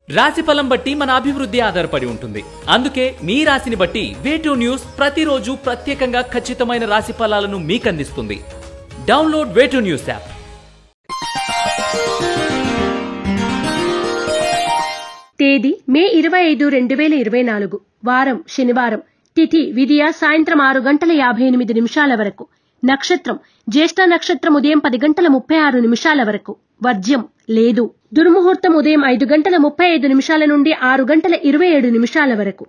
రాశిఫలం బట్టి మన అభివృద్ధి ఆధారపడి ఉంటుంది. అందుకే మీ రాశిని బట్టి వే2 న్యూస్ ప్రతిరోజు ప్రత్యేకంగా ఖచ్చితమైన రాశి ఫలాలను మీకు అందిస్తుంది. డౌన్లోడ్ వే2 న్యూస్ యాప్. తేదీ మే 25, 2024. వారం శనివారం. తిథి విదియ సాయంత్రం 6:58 వరకు. నక్షత్రం జ్యేష్ఠ నక్షత్రం ఉదయం 10:36 వరకు. వర్జ్యం లేదు. దుర్ముహూర్తం ఉదయం 5:35 నుండి 6:27 వరకు.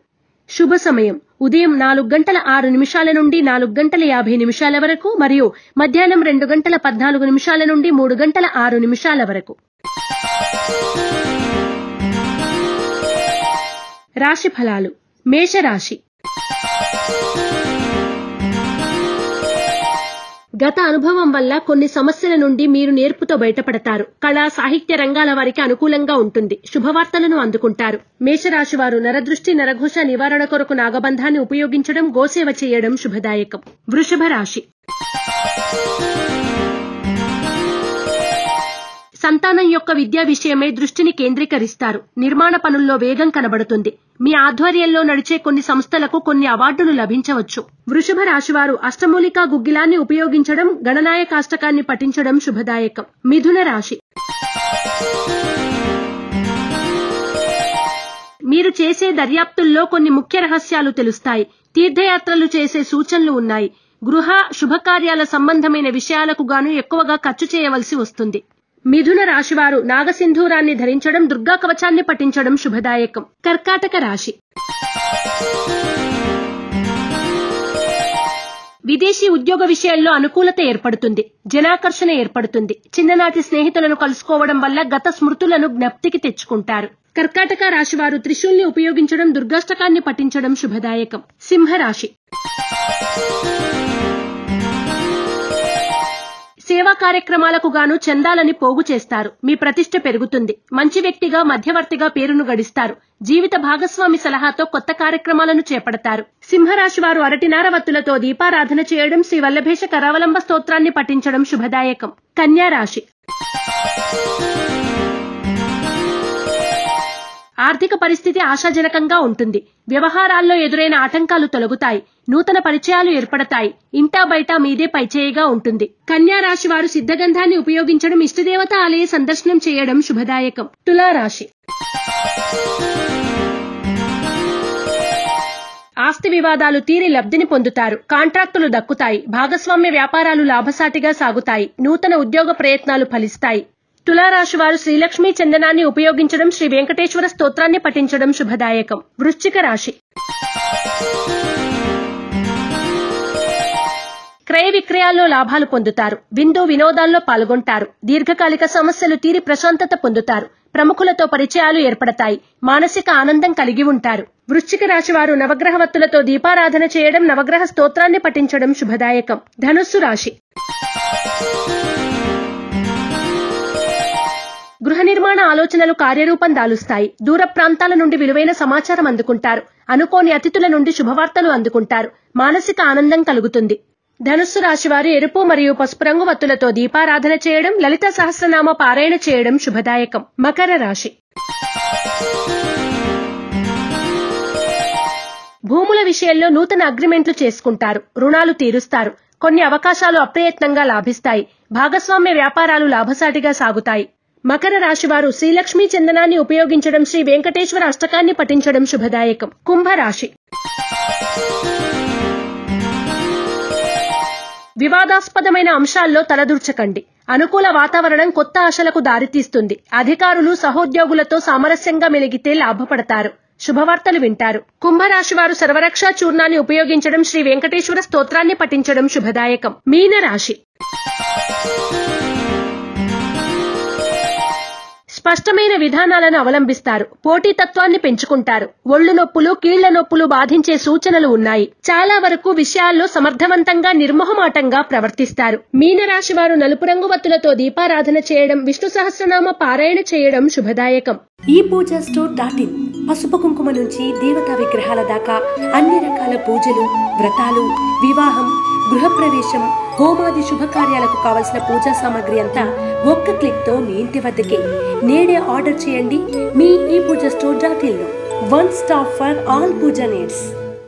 శుభ సమయం ఉదయం 4:06 నుండి 4:50 వరకు మరియు మధ్యాహ్నం 2:14 నుండి 3:06 వరకు. రాశి ఫలాలు. మేషరాశి. గత అనుభవం వల్ల కొన్ని సమస్యల నుండి మీరు నేర్పుతో బయటపడతారు. కళా సాహిత్య రంగాల వారికి అనుకూలంగా ఉంటుంది. శుభవార్తలను అందుకుంటారు. మేషరాశి వారు నరదృష్టి నరఘోష నివారణ కొరకు నాగబంధాన్ని ఉపయోగించడం, గోసేవ చేయడం శుభదాయకం. వృషభ రాశి. సంతానం యొక్క విద్యా విషయమై దృష్టిని కేంద్రీకరిస్తారు. నిర్మాణ పనుల్లో వేగం కనబడుతుంది. మీ ఆధ్వర్యంలో నడిచే కొన్ని సంస్థలకు కొన్ని అవార్డులు లభించవచ్చు. వృషభ రాశివారు అష్టమూలికా గుగ్గిలాన్ని ఉపయోగించడం, గణనాయకాష్టకాన్ని పఠించడం శుభదాయకం. మిథున రాశి. మీరు చేసే దర్యాప్తుల్లో కొన్ని ముఖ్య రహస్యాలు తెలుస్తాయి. తీర్థయాత్రలు చేసే సూచనలు ఉన్నాయి. గృహ శుభకార్యాల సంబంధమైన విషయాలకు గాను ఎక్కువగా ఖర్చు చేయవలసి వస్తుంది. మిథున రాశివారు నాగసింధూరాన్ని ధరించడం, దుర్గా కవచాన్ని పఠించడం శుభదాయకం. కర్కాటక రాశి. విదేశీ ఉద్యోగ విషయాల్లో అనుకూలత ఏర్పడుతుంది. జనాకర్షణ ఏర్పడుతుంది. చిన్ననాటి స్నేహితులను కలుసుకోవడం వల్ల గత స్మృతులను జ్ఞప్తికి తెచ్చుకుంటారు. కర్కాటక రాశివారు త్రిశూల్ని ఉపయోగించడం, దుర్గాష్టకాన్ని పఠించడం శుభదాయకం. సింహరాశి. సేవా కార్యక్రమాలకు గాను చందాలని పోగు చేస్తారు. మీ ప్రతిష్ట పెరుగుతుంది. మంచి వ్యక్తిగా, మధ్యవర్తిగా పేరును గడిస్తారు. జీవిత భాగస్వామి సలహాతో కొత్త కార్యక్రమాలను చేపడతారు. సింహరాశి వారు అరటినార వత్తులతో దీపారాధన చేయడం, శ్రీ వల్లభేష కరావలంబ స్తోత్రాన్ని పఠించడం శుభదాయకం. కన్యా రాశి. ఆర్థిక పరిస్థితి ఆశాజనకంగా ఉంటుంది. వ్యవహారాల్లో ఎదురైన ఆటంకాలు తొలగుతాయి. నూతన పరిచయాలు ఏర్పడతాయి. ఇంటా బయట మీదే పైచేయిగా ఉంటుంది. కన్యా రాశి వారు సిద్ధగంధాన్ని ఉపయోగించడం, ఇష్టదేవత ఆలయ సందర్శనం చేయడం శుభదాయకం. తులారాశి. ఆస్తి వివాదాలు తీరి లబ్ధిని పొందుతారు. కాంట్రాక్టులు దక్కుతాయి. భాగస్వామ్య వ్యాపారాలు లాభసాటిగా సాగుతాయి. నూతన ఉద్యోగ ప్రయత్నాలు ఫలిస్తాయి. తులారాశి వారు శ్రీలక్ష్మీ చందనాన్ని ఉపయోగించడం, శ్రీ వెంకటేశ్వర స్తోత్రాన్ని పఠించడం శుభదాయకం. వృశ్చిక రాశి. క్రయ విక్రయాల్లో లాభాలు పొందుతారు. విందు వినోదాల్లో పాల్గొంటారు. దీర్ఘకాలిక సమస్యలు తీరి ప్రశాంతత పొందుతారు. ప్రముఖులతో పరిచయాలు ఏర్పడతాయి. మానసిక ఆనందం కలిగి ఉంటారు. వృశ్చిక రాశి వారు నవగ్రహ వత్తులతో దీపారాధన చేయడం, నవగ్రహ స్తోత్రాన్ని పఠించడం శుభదాయకం. ధనుస్సు రాశి. గృహ నిర్మాణ ఆలోచనలు కార్యరూపం దాలుస్తాయి. దూర ప్రాంతాల నుండి విలువైన సమాచారం అందుకుంటారు. అనుకోని అతిథుల నుండి శుభవార్తలు అందుకుంటారు. మానసిక ఆనందం కలుగుతుంది. ధనుస్సు రాశి వారు ఎరుపు మరియు పసుపు రంగు వత్తులతో దీపారాధన చేయడం, లలిత సహస్రనామ పారాయణ చేయడం శుభదాయకం. మకర రాశి. భూముల విషయంలో నూతన అగ్రిమెంట్లు చేసుకుంటారు. రుణాలు తీరుస్తారు. కొన్ని అవకాశాలు అప్రయత్నంగా లాభిస్తాయి. భాగస్వామ్య వ్యాపారాలు లాభసాటిగా సాగుతాయి. మకర రాశి వారు శ్రీలక్ష్మీ చందనాన్ని ఉపయోగించడం, శ్రీ వెంకటేశ్వర అష్టకాన్ని పఠించడం శుభదాయకం. కుంభరాశి. వివాదాస్పదమైన అంశాల్లో తలదూర్చకండి. అనుకూల వాతావరణం కొత్త ఆశలకు దారితీస్తుంది. అధికారులు సహోద్యోగులతో సామరస్యంగా మెలిగితే లాభపడతారు. శుభవార్తలు వింటారు. కుంభరాశి వారు సర్వరక్షా చూర్ణాన్ని ఉపయోగించడం, శ్రీ వెంకటేశ్వర స్తోత్రాన్ని పఠించడం శుభదాయకం. మీన రాశి. స్పష్టమైన విధానాలను అవలంబిస్తారు. పోటీతత్వాన్ని పెంచుకుంటారు. ఒళ్ళు నొప్పులు, కీళ్ల నొప్పులు బాధించే సూచనలు ఉన్నాయి. చాలా వరకు విషయాల్లో సమర్థవంతంగా, నిర్మోహమాటంగా ప్రవర్తిస్తారు. మీనరాశి వారు నలుపు రంగు వత్తులతో దీపారాధన చేయడం, విష్ణు సహస్రనామ పారాయణ చేయడం శుభదాయకం. ePoojaStore.in పసుపు కుంకుమ నుంచి దేవతా విగ్రహాల దాకా అన్ని రకాల పూజలు, వ్రతాలు, వివాహం, గృహప్రవేశం, హోమాది శుభకార్యాలకు కావలసిన పూజా సామాగ్రి అంతా ఒక్క క్లిక్ తో మీ ఇంటి వద్దకే. నేడే ఆర్డర్ చేయండి మీ ఈ పూజా స్టోర్ .in లో. One stop for all puja needs.